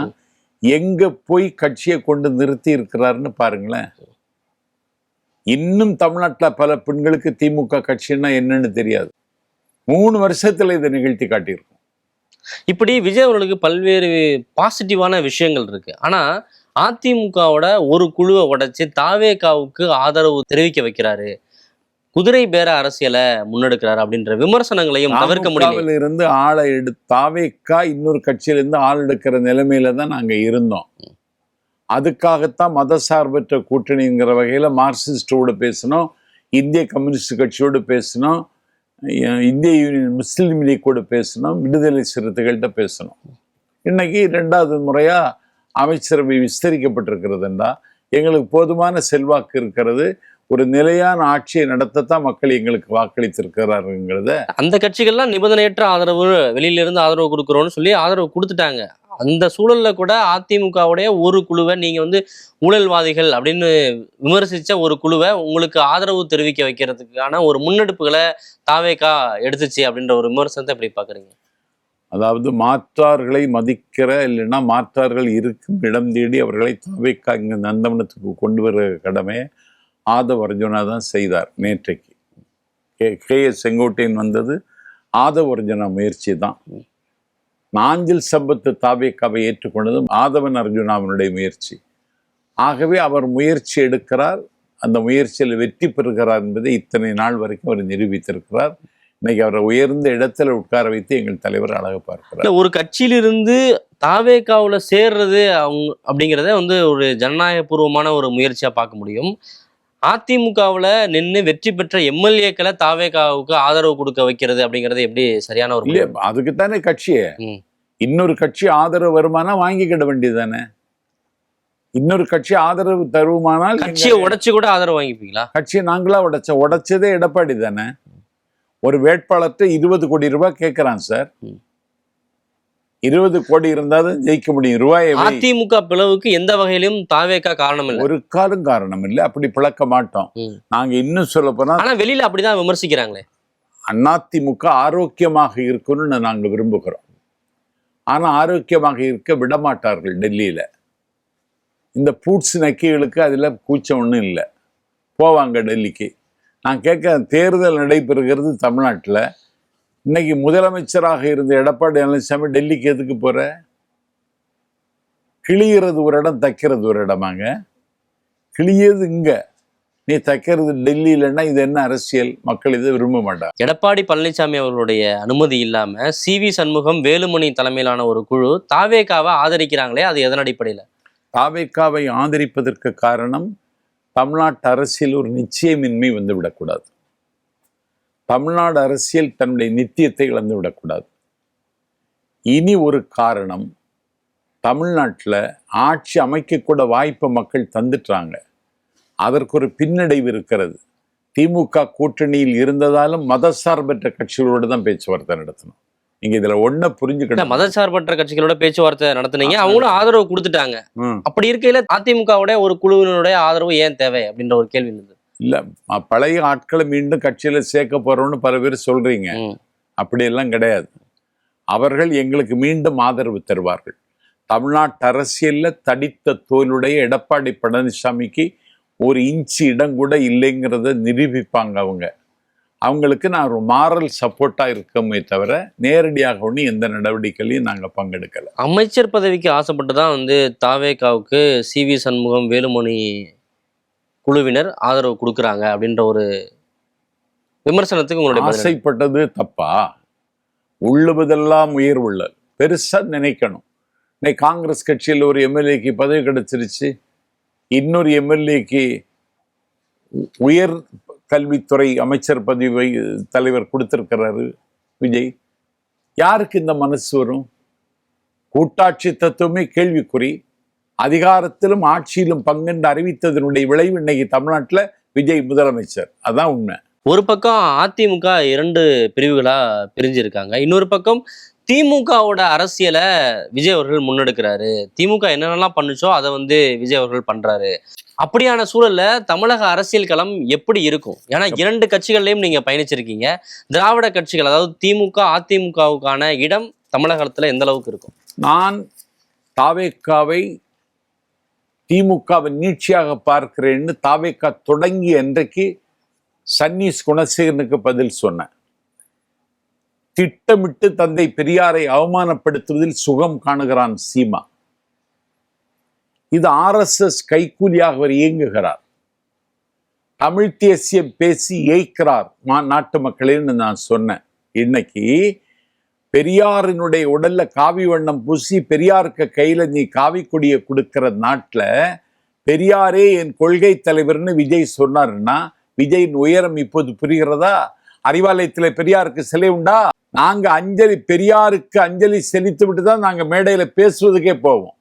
எங்கே போய் கட்சியை கொண்டு நிறுத்தி இருக்கிறாருன்னு பாருங்களேன். இன்னும் தமிழ்நாட்டில் பல பெண்களுக்கு திமுக கட்சின்னா என்னன்னு தெரியாது. 3 வருஷத்துல இதை நிகழ்த்தி காட்டியிருக்கோம். இப்படி விஜய் அவர்களுக்கு பல்வேறு பாசிட்டிவான விஷயங்கள் இருக்கு. ஆனா அதிமுகவோட ஒரு குழுவை உடைச்சு தாவேகாவுக்கு ஆதரவு தெரிவிக்க வைக்கிறாரு, குதிரை பேர அரசியலை முன்னெடுக்கிறாரு அப்படின்ற விமர்சனங்களையும் தவிர்க்க முடியல. இருந்து ஆளை எடுத்து தாவேகா இன்னொரு கட்சியிலிருந்து ஆள் எடுக்கிற நிலைமையில தான் நாங்க இருந்தோம். அதுக்காகத்தான் மதசார்பற்ற கூட்டணிங்கிற வகையில் மார்க்சிஸ்டோடு பேசணும், இந்திய கம்யூனிஸ்ட் கட்சியோடு பேசணும், இந்திய யூனியன் முஸ்லீம் லீக்கோடு பேசணும், விடுதலை சிறுத்தைகள்கிட்ட பேசணும். இன்னைக்கு 2வது முறையா அமைச்சரவை விஸ்தரிக்கப்பட்டிருக்கிறதுன்னா எங்களுக்கு போதுமான செல்வாக்கு இருக்கிறது, ஒரு நிலையான ஆட்சியை நடத்தத்தான் மக்கள் எங்களுக்கு வாக்களித்திருக்கிறாருங்கிறத. அந்த கட்சிகள்லாம் நிபந்தனையற்ற ஆதரவு, வெளியிலிருந்து ஆதரவு கொடுக்குறோன்னு சொல்லி ஆதரவு கொடுத்துட்டாங்க. அந்த சூழல்ல கூட அதிமுகவுடைய ஒரு குழுவை நீங்க வந்து ஊழல்வாதிகள் அப்படின்னு விமர்சிச்ச ஒரு குழுவை உங்களுக்கு ஆதரவு தெரிவிக்க வைக்கிறதுக்கான ஒரு முன்னெடுப்புகளை தாவேகா எடுத்துச்சு அப்படின்ற ஒரு விமர்சனத்தை எப்படி பாக்குறீங்க? அதாவது மாற்றார்களை மதிக்கிற, இல்லைன்னா மாற்றார்கள் இருக்கும் இடம் தேடி அவர்களை தாவேகா இங்க நந்தவனத்துக்கு கொண்டு வர கடமை ஆதவ் அர்ஜுனா தான் செய்தார். நேற்றைக்கு கே.எஸ். செங்கோட்டையன் வந்தது ஆதவ் அர்ஜுனா முயற்சி தான். நாஞ்சில் சம்பத்து தாவேகாவை ஏற்றுக்கொண்டதும் ஆதவன் அர்ஜுனாவினுடைய முயற்சி. ஆகவே அவர் முயற்சி எடுக்கிறார். அந்த முயற்சியில் வெற்றி பெறுகிறார் என்பதை இத்தனை நாள் வரைக்கும் அவர் நிரூபித்திருக்கிறார். இன்னைக்கு அவரை உயர்ந்த இடத்துல உட்கார வைத்து எங்கள் தலைவர் அழக பார்க்கிறார். ஒரு கட்சியிலிருந்து தாவேகாவுல சேர்றது அப்படிங்கிறத ஒரு ஜனநாயகபூர்வமான ஒரு முயற்சியா பார்க்க முடியும். அதிமுகவுல நின்று வெற்றி பெற்ற எம்எல்ஏக்களை தாவேகாவுக்கு ஆதரவு கொடுக்க வைக்கிறது அப்படிங்கிறது எப்படி சரியான ஒரு இல்லையா? அதுக்குத்தானே கட்சியே. இன்னொரு கட்சி ஆதரவு வருமானா வாங்கிக்கிட வேண்டியதுதானே. இன்னொரு கட்சி ஆதரவு தருமானால் கட்சியை உடைச்சு கூட ஆதரவு வாங்கிப்பீங்களா? கட்சியை நாங்களா உடைச்சதே எடப்பாடி தானே. ஒரு வேட்பாளர்கிட்ட 20 கோடி ரூபாய் கேட்கிறான் சார். 20 கோடி இருந்தாலும் ஜெயிக்க முடியும். ரூபாய் அதிமுக பிளவுக்கு எந்த வகையிலும் தாவேகா காரணம் இல்லை, ஒரு காலம் காரணம் இல்லை. அப்படி பிளக்க மாட்டோம் நாங்க. இன்னும் சொல்ல போனா ஆனா வெளியில அப்படிதான் விமர்சிக்கிறாங்களே. அதிமுக ஆரோக்கியமாக இருக்குன்னு நாங்க விரும்புகிறோம். ஆனா ஆரோக்கியமாக இருக்க விட மாட்டார்கள் டெல்லியில. இந்த பூட்ஸ் நக்கிகளுக்கு அதுல கூச்சம் ஒன்றும் இல்லை, போவாங்க டெல்லிக்கு. நான் கேட்க, தேர்தல் நடைபெறுகிறது தமிழ்நாட்டில். இன்னைக்கு முதலமைச்சராக இருந்த எடப்பாடி பழனிசாமி டெல்லிக்கு எதுக்கு போற? கிளியறது ஒரு இடம், தைக்கிறது ஒரு இடமாங்க. கிளியது இங்க, நீ தைக்கிறது டெல்லியிலன்னா இது என்ன அரசியல்? மக்கள் இதை விரும்ப மாட்டாங்க. எடப்பாடி பழனிசாமி அவர்களுடைய அனுமதி இல்லாம CV சண்முகம், வேலுமணி தலைமையிலான ஒரு குழு தாவேகாவை ஆதரிக்கிறாங்களே, அது எதன் அடிப்படையில்? தாவேகாவை ஆதரிப்பதற்கு காரணம் தமிழ்நாட்டு அரசியல் ஒரு நிச்சயமின்மை வந்துவிடக்கூடாது. தமிழ்நாடு அரசியல் தன்னுடைய நித்தியத்தை இழந்து விடக்கூடாது. இனி ஒரு காரணம், தமிழ்நாட்டில் ஆட்சி அமைக்கக்கூட வாய்ப்பை மக்கள் தந்துட்டாங்க. அதற்கு ஒரு பின்னடைவு இருக்கிறது. திமுக கூட்டணியில் இருந்ததாலும் மதசார்பற்ற கட்சிகளோடு தான் பேச்சுவார்த்தை நடத்தணும். நீங்க இதுல ஒன்ன புரிஞ்சுக்கிட்ட, மதசார்பற்ற கட்சிகளோட பேச்சுவார்த்தை நடத்துனீங்க, அவங்களும் ஆதரவு கொடுத்துட்டாங்க. அப்படி இருக்கையில அதிமுகவுடைய ஒரு குழுவினுடைய ஆதரவு ஏன் தேவை அப்படின்ற ஒரு கேள்வி இருந்தது. இல்ல, பழைய ஆட்களை மீண்டும் கட்சியில சேர்க்க போறோம்னு பல பேர் சொல்றீங்க. அப்படியெல்லாம் கிடையாது. அவர்கள் எங்களுக்கு மீண்டும் ஆதரவு தருவார்கள். தமிழ்நாட்டு அரசியல்ல தடித்த தோலுடைய எடப்பாடி பழனிசாமிக்கு ஒரு இன்ச்சு இடம் கூட இல்லைங்கிறத நிரூபிப்பாங்க அவங்க. அவங்களுக்கு நான் ஒரு மாரல் சப்போர்ட்டா இருக்கமே தவிர நேரடியாக ஒன்றும் எந்த நடவடிக்கையிலையும் நாங்கள் பங்கெடுக்கல. அமைச்சர் பதவிக்கு ஆசைப்பட்டு தான் தாவேகாவுக்கு CV சண்முகம், வேலுமணி குழுவினர் ஆதரவு கொடுக்குறாங்க அப்படின்ற ஒரு விமர்சனத்துக்கு உங்களுடைய ஆசைப்பட்டது தப்பா? உள்ளுவதெல்லாம் உயர்வுள்ள பெருசா நினைக்கணும். இன்னைக்கு காங்கிரஸ் கட்சியில் ஒரு எம்எல்ஏக்கு பதவி கிடைச்சிருச்சு, இன்னொரு எம்எல்ஏக்கு உயர் கல்வித்துறை அமைச்சர் பதவி தலைவர் கொடுத்திருக்கிறாரு விஜய். யாருக்கு இந்த மனசு வரும்? கூட்டாட்சி தத்துவமே கேள்விக்குறி. அதிகாரத்திலும் ஆட்சியிலும் பங்கென்று அறிவித்ததனுடைய விளைவு இன்னைக்கு தமிழ்நாட்டில் விஜய் முதலமைச்சர். அதான் உண்மை. ஒரு பக்கம் அதிமுக 2 பிரிவுகளா பிரிஞ்சிருக்காங்க, இன்னொரு பக்கம் திமுகவோட அரசியலை விஜய் அவர்கள் முன்னெடுக்கிறாரு. திமுக என்னென்னலாம் பண்ணுச்சோ அதை விஜய் அவர்கள் பண்றாரு. அப்படியான சூழல்ல தமிழக அரசியல் களம் எப்படி இருக்கும்? ஏன்னா 2 கட்சிகள்லையும் நீங்க பயணிச்சிருக்கீங்க. திராவிட கட்சிகள், அதாவது திமுக, அதிமுகவுக்கான இடம் தமிழகத்துல எந்த அளவுக்கு இருக்கும்? நான் தாவேகாவை திமுகவை நீட்சியாக பார்க்கிறேன்னு தாவேகா தொடங்கி அன்றைக்கு சன்னீஸ் குணசேகரனுக்கு பதில் சொன்னேன். திட்டமிட்டு தந்தை பெரியாரை அவமானப்படுத்துவதில் சுகம் காணுகிறான் சீமா. இது RSS கைக்கூலியாக அவர் இயங்குகிறார். தமிழ் தேசியம் பேசி ஏய்க்கிறார் நாட்டு மக்களேன்னு நான் சொன்னேன். இன்னைக்கு பெரியாரினுடைய உடல்ல காவி வண்ணம் பூசி பெரியாருக்கு கையில நீ காவி கொடியை கொடுக்கிற நாட்டுல பெரியாரே என் கொள்கை தலைவர்னு விஜய் சொன்னாருன்னா விஜயின் உயரம் இப்போது புரிகிறதா? அறிவாலயத்துல பெரியாருக்கு சிலை உண்டா? நாங்க பெரியாருக்கு அஞ்சலி செலுத்தி விட்டு தான் நாங்க மேடையில பேசுவதுக்கே போவோம்.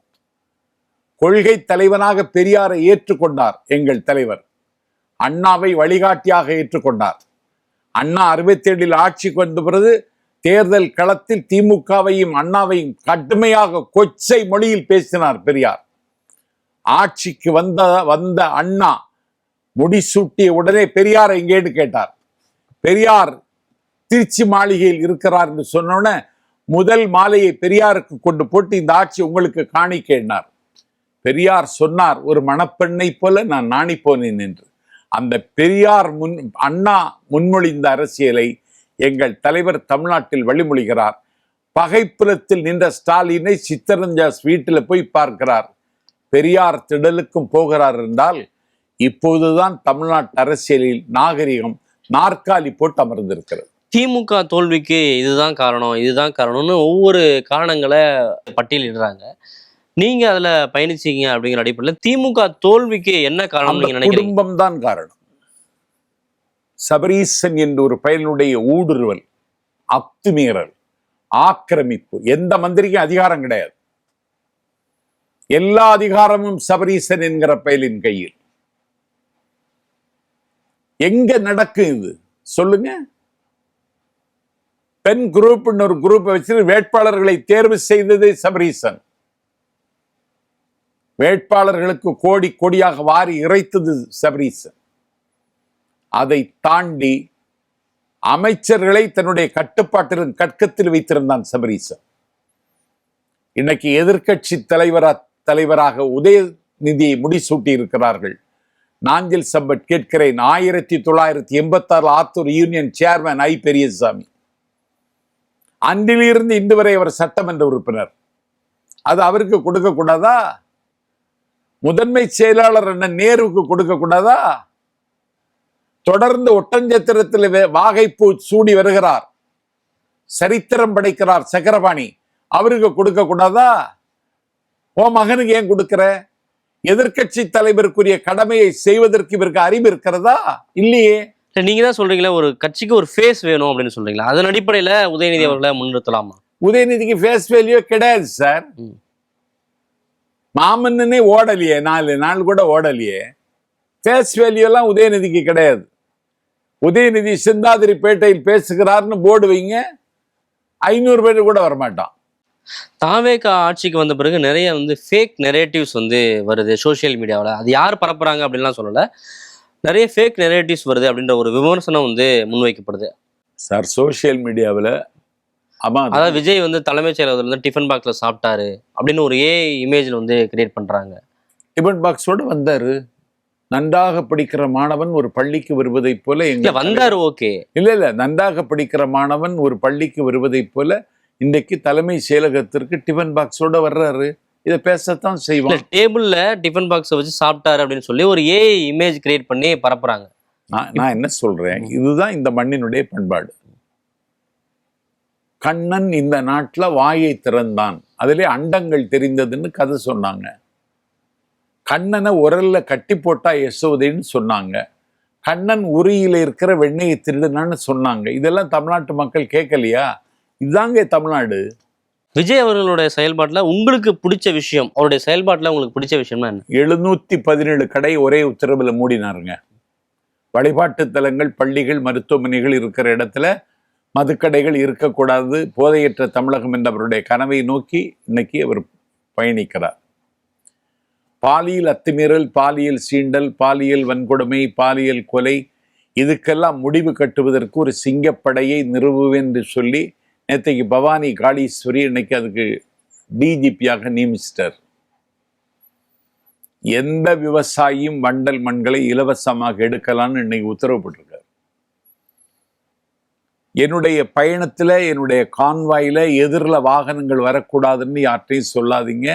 கொள்கை தலைவனாக பெரியாரை ஏற்றுக்கொண்டார் எங்கள் தலைவர். அண்ணாவை வழிகாட்டியாக ஏற்றுக்கொண்டார். அண்ணா 67 ஆட்சிக்கு வந்த பிறகு தேர்தல் களத்தில் திமுகவையும் அண்ணாவையும் கடுமையாக கொச்சை மொழியில் பேசினார் பெரியார். ஆட்சிக்கு வந்த அண்ணா முடிசூட்டிய உடனே பெரியார் எங்கேன்னு கேட்டார். பெரியார் திருச்சி மாளிகையில் இருக்கிறார் என்று சொன்னோன்னே முதல் மாலையை பெரியாருக்கு கொண்டு போட்டு இந்த ஆட்சி உங்களுக்கு காணிக்கைனார். பெரியார் சொன்னார், ஒரு மணப்பெண்ணை போல நான் நாணி போனேன் என்று. அந்த பெரியார் அண்ணா முன்மொழிந்த அரசியலை எங்கள் தலைவர் தமிழ்நாட்டில் வழிமொழிகிறார். பகைப்புலத்தில் நின்ற ஸ்டாலினை சித்தரஞ்சாஸ் வீட்டில் போய் பார்க்கிறார். பெரியார் திடலுக்கும் போகிறார் என்றால் இப்போதுதான் தமிழ்நாட்டு அரசியலில் நாகரிகம் நாற்காலி போட்டு அமர்ந்திருக்கிறது. திமுக தோல்விக்கு இதுதான் காரணம்னு ஒவ்வொரு காரணங்களை பட்டியலிடுறாங்க. நீங்க அதுல பயணிச்சீங்க அப்படிங்கிற அடிப்படையில் திமுக தோல்விக்கு என்ன காரணம் நீங்க நினைக்கிறீங்க? குடும்பம் தான் காரணம். சபரீசன் என்ற ஒரு பயனுடைய ஊடுருவல், அத்துமீறல், ஆக்கிரமிப்பு. எந்த மந்திரிக்கும் அதிகாரம் கிடையாது. எல்லா அதிகாரமும் சபரீசன் என்கிற பயலின் கையில். எங்க நடக்கும் இது சொல்லுங்க? பெண் குரூப் ஒரு குரூப்பை வச்சு வேட்பாளர்களை தேர்வு செய்தது சபரீசன். வேட்பாளர்களுக்கு கோடி கோடியாக வாரி இறைத்தது சபரீசன். அதை தாண்டி அமைச்சர்களை தன்னுடைய கட்டுப்பாட்டிலும் கட்கத்தில் வைத்திருந்தான் சபரீசன். இன்னைக்கு எதிர்கட்சி தலைவராக உதயநிதியை முடிசூட்டி இருக்கிறார்கள். நாஞ்சில் சம்பத் கேட்கிறேன், 1986 ஆத்தூர் யூனியன் சேர்மன் ஐ பெரியசாமி. அன்றிலிருந்து இன்று வரை அவர் சட்டமன்ற உறுப்பினர். அது அவருக்கு கொடுக்க கூடாதா? முதன்மை செயலாளர் என்ன நேருவுக்கு கொடுக்க கூடாதா? தொடர்ந்து ஒட்டஞ்சத்திரத்தில் வாகைப்பூ சூடி வருகிறார், சரித்திரம் படைக்கிறார் சக்கரபாணி. அவருக்கு கொடுக்க கூடாதா? ஓ மகனுக்கு ஏன் கொடுக்கிற? எதிர்கட்சி தலைவருக்குரிய கடமையை செய்வதற்கு இவருக்கு அறிவு இருக்கிறதா? இல்லையே. நீங்க தான் சொல்றீங்களா ஒரு கட்சிக்கு ஒரு ஃபேஸ் வேணும் அப்படின்னு சொல்றீங்களா? அதன் அடிப்படையில உதயநிதி அவர்களை முன்னிறுத்தலாமா? உதயநிதிக்கு ஃபேஸ் வேல்யூ கிடையாது சார். மாமன்னனே ஓடலையே, 4 நாள் கூட ஓடலையே. ஃபேஸ் வேல்யூ எல்லாம் உதயநிதிக்கு கிடையாது. உதயநிதி சிந்தாதிரி பேட்டையில் பேசுகிறார்னு போர்டு வைங்க, 500 பேர் கூட வரமாட்டான். தாவேக ஆட்சிக்கு வந்த பிறகு நிறைய ஃபேக் நெரேட்டிவ்ஸ் வருது சோசியல் மீடியாவில். அது யார் பரப்புறாங்க அப்படின்லாம் சொல்லலை, நிறைய ஃபேக் நெரேட்டிவ்ஸ் வருது அப்படின்ற ஒரு விமர்சனம் முன்வைக்கப்படுது சார் சோசியல் மீடியாவில். அதாவது விஜய் தலைமைச் செயலகத்தில் டிஃபன் பாக்ஸ்ல சாப்பிட்டாரு அப்படின்னு ஒரு இமேஜில் கிரியேட் பண்றாங்க. டிஃபன் பாக்ஸோட வந்தாரு. நன்றாக படிக்கிற மாணவன் ஒரு பள்ளிக்கு வருவதை போல வந்தாரு. ஓகே, இல்ல நன்றாக படிக்கிற மாணவன் ஒரு பள்ளிக்கு வருவதை போல இன்றைக்கு தலைமை செயலகத்திற்கு டிஃபன் பாக்ஸோட வர்றாரு. இதை பேசத்தான் செய்வாங்க. டேபிள்ல டிஃபன் பாக்ஸை வச்சு சாப்பிட்டாரு அப்படின்னு சொல்லி ஒரு இமேஜ் கிரியேட் பண்ணி பரப்புறாங்க. நான் என்ன சொல்றேன், இதுதான் இந்த மண்ணினுடைய பண்பாடு. கண்ணன் இந்த நாட்டில் வாயை திறந்தான், அதிலே அண்டங்கள் தெரிந்ததுன்னு கதை சொன்னாங்க. கண்ணனை உரல்ல கட்டி போட்டா யசோதைன்னு சொன்னாங்க. கண்ணன் உரியில இருக்கிற வெண்ணெயை திருடுனான்னு சொன்னாங்க. இதெல்லாம் தமிழ்நாட்டு மக்கள் கேட்கலையா? இதுதாங்க தமிழ்நாடு. விஜய் அவர்களுடைய செயல்பாட்டில் உங்களுக்கு பிடிச்ச விஷயம், அவருடைய செயல்பாட்டில் உங்களுக்கு பிடிச்ச விஷயம்னா என்ன? 717 கடை ஒரே உத்தரவில் மூடினாருங்க. வழிபாட்டு தலங்கள், பள்ளிகள், மருத்துவமனைகள் இருக்கிற இடத்துல மதுக்கடைகள் இருக்கக்கூடாது. போதையற்ற தமிழகம் என்ற அவருடைய கனவை நோக்கி இன்னைக்கு அவர் பயணிக்கிறார். பாலியல் அத்துமீறல், பாலியல் சீண்டல், பாலியல் வன்கொடுமை, பாலியல் கொலை, இதுக்கெல்லாம் முடிவு கட்டுவதற்கு ஒரு சிங்கப்படையை நிறுவுவேன் என்று சொல்லி நேற்றைக்கு பவானி காளீஸ்வரி இன்னைக்கு அதுக்கு டிஜிபியாக நியமிச்சிட்டார். எந்த விவசாயியும் வண்டல் மண்களை இலவசமாக எடுக்கலான்னு இன்னைக்கு உத்தரவு போட்டிருக்கார். என்னுடைய பயணத்தில், என்னுடைய கான்வாயில் எதிரில் வாகனங்கள் வரக்கூடாதுன்னு யார்ட்டையும் சொல்லாதீங்க,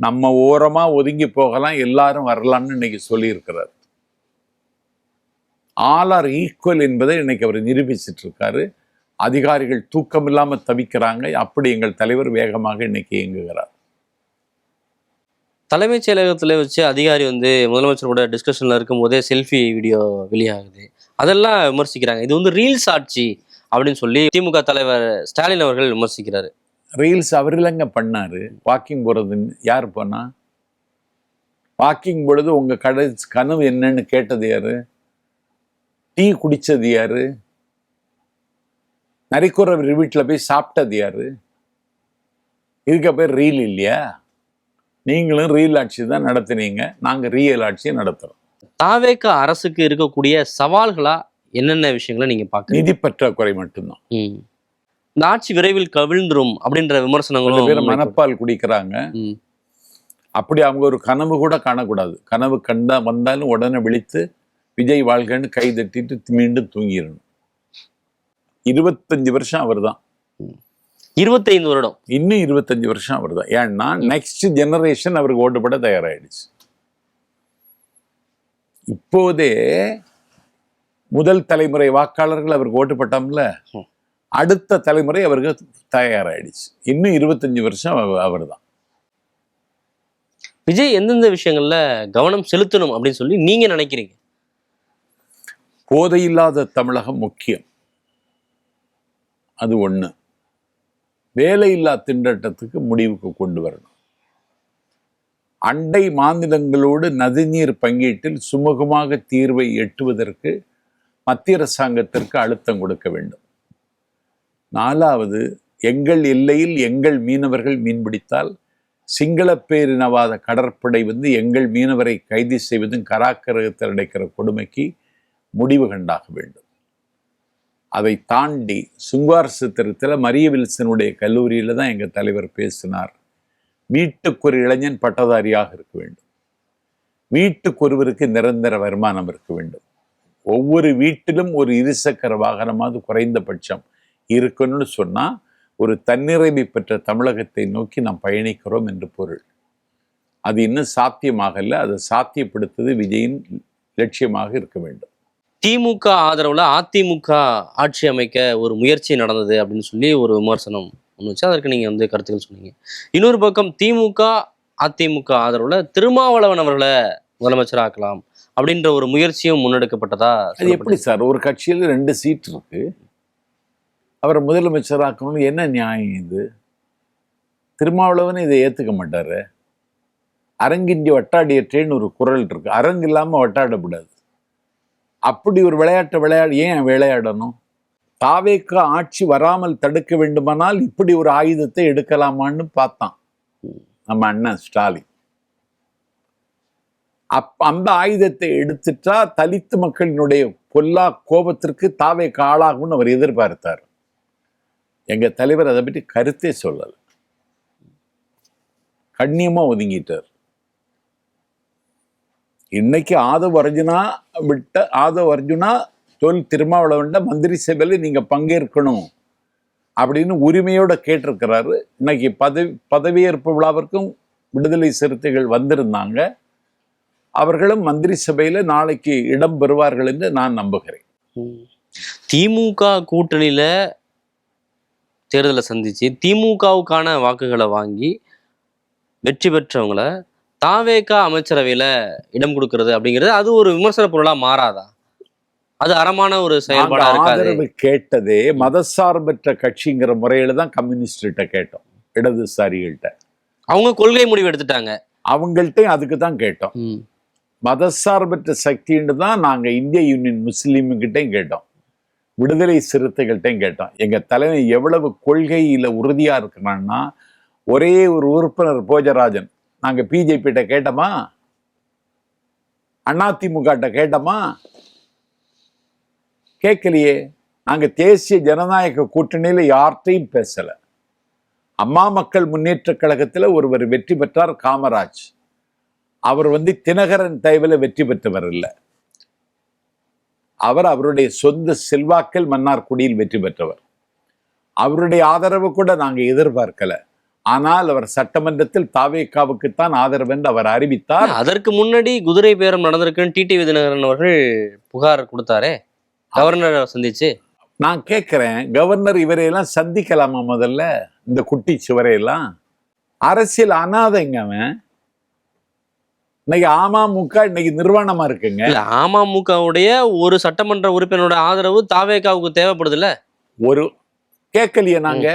நம்ம ஓரமாக ஒதுங்கி போகலாம், எல்லாரும் வரலான்னு இன்னைக்கு சொல்லியிருக்கிறார். ஆல் ஆர் ஈக்குவல் என்பதை இன்னைக்கு அவர் நிரூபிச்சிட்டு இருக்காரு. அதிகாரிகள் தூக்கம் இல்லாமல் தவிக்கிறாங்க. அப்படி எங்கள் தலைவர் வேகமாக இன்னைக்கு இயங்குகிறார். தலைமைச் செயலகத்தில் வச்சு அதிகாரி முதலமைச்சர் கூட டிஸ்கஷன்ல இருக்கும் போதே செல்ஃபி வீடியோ வெளியாகுது, அதெல்லாம் விமர்சிக்கிறாங்க. இது ரீல்ஸ் ஆட்சி அப்படின்னு சொல்லி திமுக தலைவர் ஸ்டாலின் அவர்கள் விமர்சிக்கிறாரு. ரீல்ஸ் அவர் இல்லைங்க பண்ணாரு. வாக்கிங் போறது யார் பண்ணா? வாக்கிங் பொழுது உங்க கனவு என்னன்னு கேட்டது யாரு? டீ குடிச்சது யாரு? நரிக்குற வீட்டில் போய் சாப்பிட்டது யாரு? இதுக்கு பேர் ரீல் இல்லையா? நீங்களும் ரீல் ஆட்சி தான் நடத்துனீங்க, நாங்கள் ரியல் ஆட்சியை நடத்துறோம். தாவேக அரசுக்கு இருக்கக்கூடிய சவால்களா என்னென்ன விஷயங்களை நீங்க பார்க்க? நிதி பற்றாக்குறை மட்டும்தான். இந்த ஆட்சி விரைவில் கவிழ்ந்துரும் அப்படின்ற விமர்சனங்களும். மனப்பால் குடிக்கிறாங்க. அப்படி அவங்க ஒரு கனவு கூட காணக்கூடாது. கனவு வந்தாலும் உடனே விழித்து விஜய் வாழ்கன்னு கை தட்டிட்டு மீண்டும் தூங்கிடணும். 25 வருஷம் அவர் தான். 25 வருடம், இன்னும் 25 வருஷம் அவர் தான். ஏன்னா நெக்ஸ்ட் ஜெனரேஷன் அவருக்கு ஓட்டு போட தயாராகிடுச்சு. இப்போதே முதல் தலைமுறை வாக்காளர்கள் அவருக்கு ஓட்டு போட்டோம்ல, அடுத்த தலைமுறை அவருக்கு தயாராயிடுச்சு. இன்னும் 25 வருஷம் அவர் தான். விஜய் எந்தெந்த விஷயங்கள்ல கவனம் செலுத்தணும் அப்படின்னு சொல்லி நீங்க நினைக்கிறீங்க? போதையில்லாத தமிழகம் முக்கியம், அது ஒண்ணு. வேலையில்லா திண்டாட்டத்துக்கு முடிவுக்கு கொண்டு வரணும். அண்டை மாநிலங்களோடு நதிநீர் பங்கீட்டில் சுமூகமாக தீர்வை எட்டுவதற்கு மத்திய அரசாங்கத்திற்கு அழுத்தம் கொடுக்க வேண்டும். 4வது, எங்கள் எல்லையில் எங்கள் மீனவர்கள் மீன்பிடித்தால் சிங்கள பேரினவாத கடற்படை எங்கள் மீனவரை கைது செய்வதும் கராக்கரகத்தில் அடைக்கிற கொடுமைக்கு முடிவு கண்டாக வேண்டும். அதை தாண்டி சுங்குவார் சித்திரத்தில் மரிய வில்சனுடைய கல்லூரியில் தான் எங்கள் தலைவர் பேசினார். வீட்டுக்கு ஒரு இளைஞன் பட்டதாரியாக இருக்க வேண்டும், வீட்டுக்கு ஒருவருக்கு நிரந்தர வருமானம் இருக்க வேண்டும், ஒவ்வொரு வீட்டிலும் ஒரு இருசக்கர வாகனமாவது குறைந்தபட்சம் இருக்கணும்னு சொன்னா ஒரு தன்னிறைமை பெற்ற தமிழகத்தை நோக்கி நாம் பயணிக்கிறோம் என்று பொருள். அது இன்னும் சாத்தியமாகல, அதை சாத்தியப்படுத்துவது விஜயின் லட்சியமாக இருக்க வேண்டும். திமுக ஆதரவுல அதிமுக ஆட்சி அமைக்க ஒரு முயற்சி நடந்தது அப்படின்னு சொல்லி ஒரு விமர்சனம் ஒன்று வச்சு அதற்கு நீங்க கருத்துக்கள் சொன்னீங்க. இன்னொரு பக்கம் திமுக அதிமுக ஆதரவுல திருமாவளவன் அவர்களை முதலமைச்சர் ஆக்கலாம் அப்படின்ற ஒரு முயற்சியும் முன்னெடுக்கப்பட்டதா? அது எப்படி சார்? ஒரு கட்சியில் 2 சீட் இருக்கு, அவரை முதலமைச்சர் ஆக்கணும்னு என்ன நியாயம் இது? திருமாவளவன் இதை ஏத்துக்க மாட்டாரு. அரங்கின்றி வட்டாடியற்றேன்னு ஒரு குரல் இருக்கு, அரங்கு இல்லாம வட்டாடக்கூடாது. அப்படி ஒரு ஏன் விளையாடணும்? தாவேக்கு ஆட்சி வராமல் தடுக்க வேண்டுமானால் இப்படி ஒரு ஆயுதத்தை எடுக்கலாமான்னு பார்த்தான் நம்ம அண்ணன் ஸ்டாலின். அந்த ஆயுதத்தை எடுத்துட்டா தலித்து மக்களினுடைய பொல்லா கோபத்திற்கு தாவேக்கு ஆளாகும்னு அவர் எதிர்பார்த்தார். எங்க தலைவர் அதை பற்றி கருத்தே சொல்லல, கண்ணியமா ஒதுங்கிட்டார். இன்னைக்கு ஆதவ் அர்ஜுனா திருமாவளவன் மந்திரி சபையில நீங்க பங்கேற்கணும் அப்படின்னு உரிமையோட கேட்டிருக்கிறாரு. இன்னைக்கு பதவியேற்பு விழாவிற்கும் விடுதலை சிறுத்தைகள் வந்திருந்தாங்க. அவர்களும் மந்திரி சபையில நாளைக்கு இடம் பெறுவார்கள் என்று நான் நம்புகிறேன். திமுக கூட்டணியில தேர்தலை சந்திச்சு திமுகவுக்கான வாக்குகளை வாங்கி வெற்றி பெற்றவங்களை தாவேகா அமைச்சரவையில இடம் கொடுக்கிறது அப்படிங்கிறது அது ஒரு விமர்சன பொருளா மாறாதா? அது அறமான ஒரு செயல்பாடா இருக்காது? ஆதரவு கேட்டதே மதசார்பற்ற கட்சிங்கிற முறையில தான் கம்யூனிஸ்ட் கேட்டோம், இடதுசாரிகள்கிட்ட. அவங்க கொள்கை முடிவு எடுத்துட்டாங்க, அவங்கள்ட்டையும் அதுக்கு தான் கேட்டோம். மதசார்பற்ற சக்தின்னு தான் நாங்க இந்திய யூனியன் முஸ்லீம்கிட்டையும் கேட்டோம், விடுதலை சிறுத்தைகள்கிட்டையும் கேட்டோம். எங்க தலைமை எவ்வளவு கொள்கையில உறுதியா இருக்கிறான்னா, ஒரே ஒரு உறுப்பினர் போஜராஜன் நாங்க பிஜேபிட்ட கேட்டோமா, அதிமுக கேட்டோமா? கேட்கலையே. நாங்க தேசிய ஜனநாயக கூட்டணியில யார்கிட்டையும் பேசல. அம்மா மக்கள் முன்னேற்ற கழகத்துல ஒருவர் வெற்றி பெற்றார், காமராஜ். அவர் தினகரன் தயவுல வெற்றி பெற்றவர் இல்லை, அவர் அவருடைய சொந்த செல்வாக்கில் மன்னார்குடியில் வெற்றி பெற்றவர். அவருடைய ஆதரவு கூட நாங்க எதிர்பார்க்கல. ஆனால் அவர் சட்டமன்றத்தில் தாவேகாவுக்குத்தான் ஆதரவு என்று அவர் அறிவித்தார். அதற்கு முன்னாடி குதிரை பேரம் நடந்திருக்குன்னு டிடிவி தினகரன் அவர்கள் புகார் கொடுத்தாரே கவர்னரை சந்திச்சு. நான் கேட்கிறேன், கவர்னர் இவரையெல்லாம் சந்திக்கலாமா? முதல்ல இந்த குட்டி சுவரையெல்லாம் அரசியல் அனாதைங்க அவன். இன்னைக்கு அமமுக இன்னைக்கு நிர்வாணமா இருக்குங்க. அமமுகவுடைய ஒரு சட்டமன்ற உறுப்பினரோட ஆதரவு தாவேகாவுக்கு தேவைப்படுது இல்ல? ஒரு கேட்கலையே, நாங்க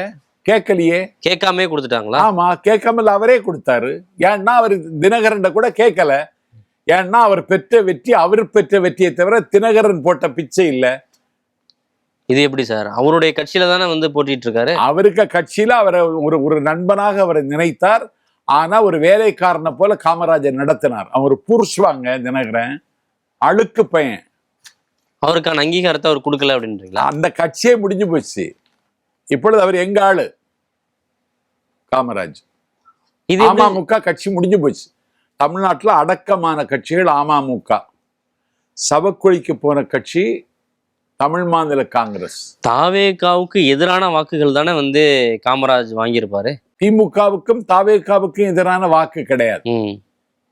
கேட்கலையே, கேட்காமே கொடுத்துட்டாங்களா? ஆமா, கேட்காமல் அவரே கொடுத்தாரு. ஏன்னா அவர் தினகரன் கூட கேட்கல. ஏன்னா அவர் பெற்ற வெற்றியை தவிர தினகரன் போட்ட பிச்சை இல்ல. இது எப்படி சார்? அவருடைய கட்சியில தானே போட்டிட்டு இருக்காரு. அவருக்கு கட்சியில அவரை ஒரு நண்பனாக அவரை நினைத்தார். ஆனா ஒரு வேலைக்காரனை போல காமராஜர் நடத்தினார். அவர் புருஷவாங்க தினகரன், அழுக்கு பையன். அவருக்கான அங்கீகாரத்தை அவர் கொடுக்கல அப்படின்றீங்களா? அந்த கட்சியே முடிஞ்சு போச்சு. இப்பொழுது அவர் எங்க ஆளு காமராஜ். அமமுக கட்சி முடிஞ்சு போச்சு. தமிழ்நாட்டில் அடக்கமான கட்சிகள் அமமுக. சவக்குழிக்கு போன கட்சி தமிழ் மாநில காங்கிரஸ். தாவேகாவுக்கு எதிரான வாக்குகள் தானே காமராஜ் வாங்கியிருப்பாரு. திமுகவுக்கும் தாவேகாவுக்கும் எதிரான வாக்கு கிடையாது.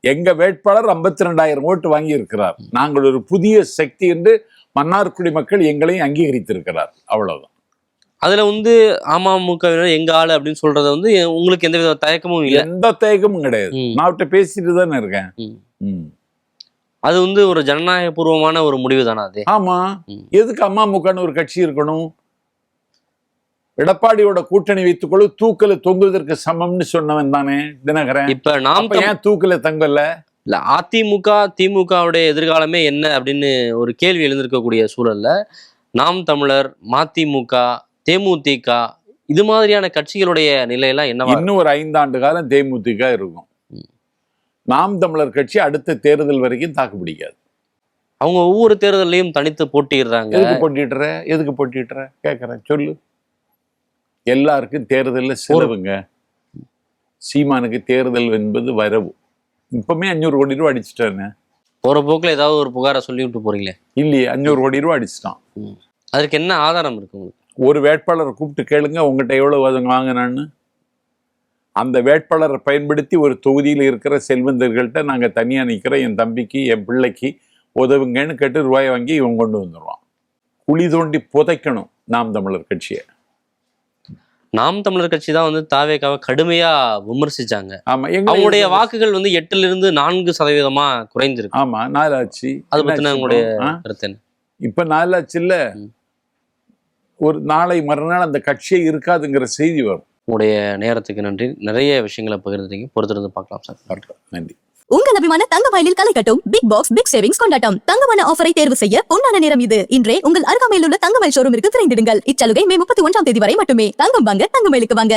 எங்க வேட்பாளர் 52,000 ஓட்டு வாங்கி இருக்கிறார். நாங்கள் ஒரு புதிய சக்தி என்று மன்னார்குடி மக்கள் எங்களையும் அங்கீகரித்திருக்கிறார். அவ்வளவுதான். அதுல வந்து அமமுகவினர் எங்க ஆளு அப்படின்னு சொல்றது வந்து உங்களுக்கு எந்த வித தயக்கமும் இல்லை? எந்த தயக்கமும் கிடையாது. ம். நான் அவர்கிட்ட பேசிட்டு தானே இருக்கேன். ம். ம். அது வந்து ஒரு ஜனநாயக பூர்வமான ஒரு முடிவு தானே அது? ஆமா. ம். எதுக்கு அமமுகன்னு ஒரு கட்சி இருக்கணும்? எடப்பாடியோட கூட்டணி வைத்துக்கொள்ள தூக்கல தொங்குவதற்கு சமம்னு சொன்னவன் தானே தினகரன். இப்ப நாம் அப்ப ஏன் தூக்கல தங்கல? இல்ல அதிமுக திமுகவுடைய எதிர்காலமே என்ன அப்படின்னு ஒரு கேள்வி எழுந்திருக்கக்கூடிய சூழல்ல நாம் தமிழர், மதிமுக, தேமுதிக இது மாதிரியான கட்சிகளுடைய நிலையெல்லாம் என்னவா இருக்கும்? இன்னும் ஒரு 5 ஆண்டு காலம் தேமுதிக இருக்கும். நாம் தமிழர் கட்சி அடுத்த தேர்தல் வரைக்கும் தாக்கு பிடிக்காது. அவங்க ஒவ்வொரு தேர்தலையும் தனித்து போட்டிடுறாங்க. எதுக்கு போட்டிடுற கேக்குறேன், சொல்லு. எல்லாருக்கும் தேர்தல்ல செலவுங்க. சீமானுக்கு தேர்தல் என்பது வரவு. இப்பவுமே 500 கோடி ரூபாய் அடிச்சுட்டானே. போற போக்குல ஏதாவது ஒரு புகாரை சொல்லி விட்டு போறீங்களே? இல்லையே, 500 கோடி ரூபாய் அடிச்சுட்டான். அதற்கு என்ன ஆதாரம் இருக்கு உங்களுக்கு? ஒரு வேட்பாளரை கூப்பிட்டு கேளுங்க உங்ககிட்ட எவ்வளவு அதுங்க வாங்கினான்னு. அந்த வேட்பாளரை பயன்படுத்தி ஒரு தொகுதியில் இருக்கிற செல்வந்தர்கள்ட்ட நாங்க தனியா நிக்கிறோம், என் தம்பிக்கு என் பிள்ளைக்கு உதவுங்கன்னு கேட்டு ரூபாய் வாங்கி இவன் கொண்டு வந்துடுவான். குழி தோண்டி புதைக்கணும் நாம் தமிழர் கட்சியை. நாம் தமிழர் கட்சி தான் வந்து தாவேகாவை கடுமையா விமர்சிச்சாங்க. ஆமா, அவங்களுடைய வாக்குகள் வந்து 8% 4% குறைந்திருக்கு. ஆமா, 4 ஆச்சு. அதை பத்தின உங்களுடைய கருத்து என்ன? இப்ப 4 ஆச்சு இல்ல. ஒரு நாளை மறுநாள் அந்த கட்சியே இருக்காதுங்கிற செய்தி வரும். உங்களுடைய நேரத்துக்கு நன்றி. நிறைய விஷயங்களை பகிர்ந்தீங்க. பொறுத்திருந்து பார்க்கலாம் சார். நன்றி. உங்கள் அபிமான தங்கமயிலில் களை கட்டும் பிக் பாக்ஸ் பிக் சேவிங்ஸ் கொண்டாட்டம். தங்கமான ஆஃபரை தேர்வு செய்ய பொன்னான நேரம் இது. இன்றே உங்கள் அருகாமையில் உள்ள தங்கமயில் ஷோரூமிற்கு விரைந்திடுங்கள். இச்சலுகை மே 31ஆம் தேதி வரை மட்டுமே. தங்கம் வாங்க தங்கமயிலுக்கு வாங்க.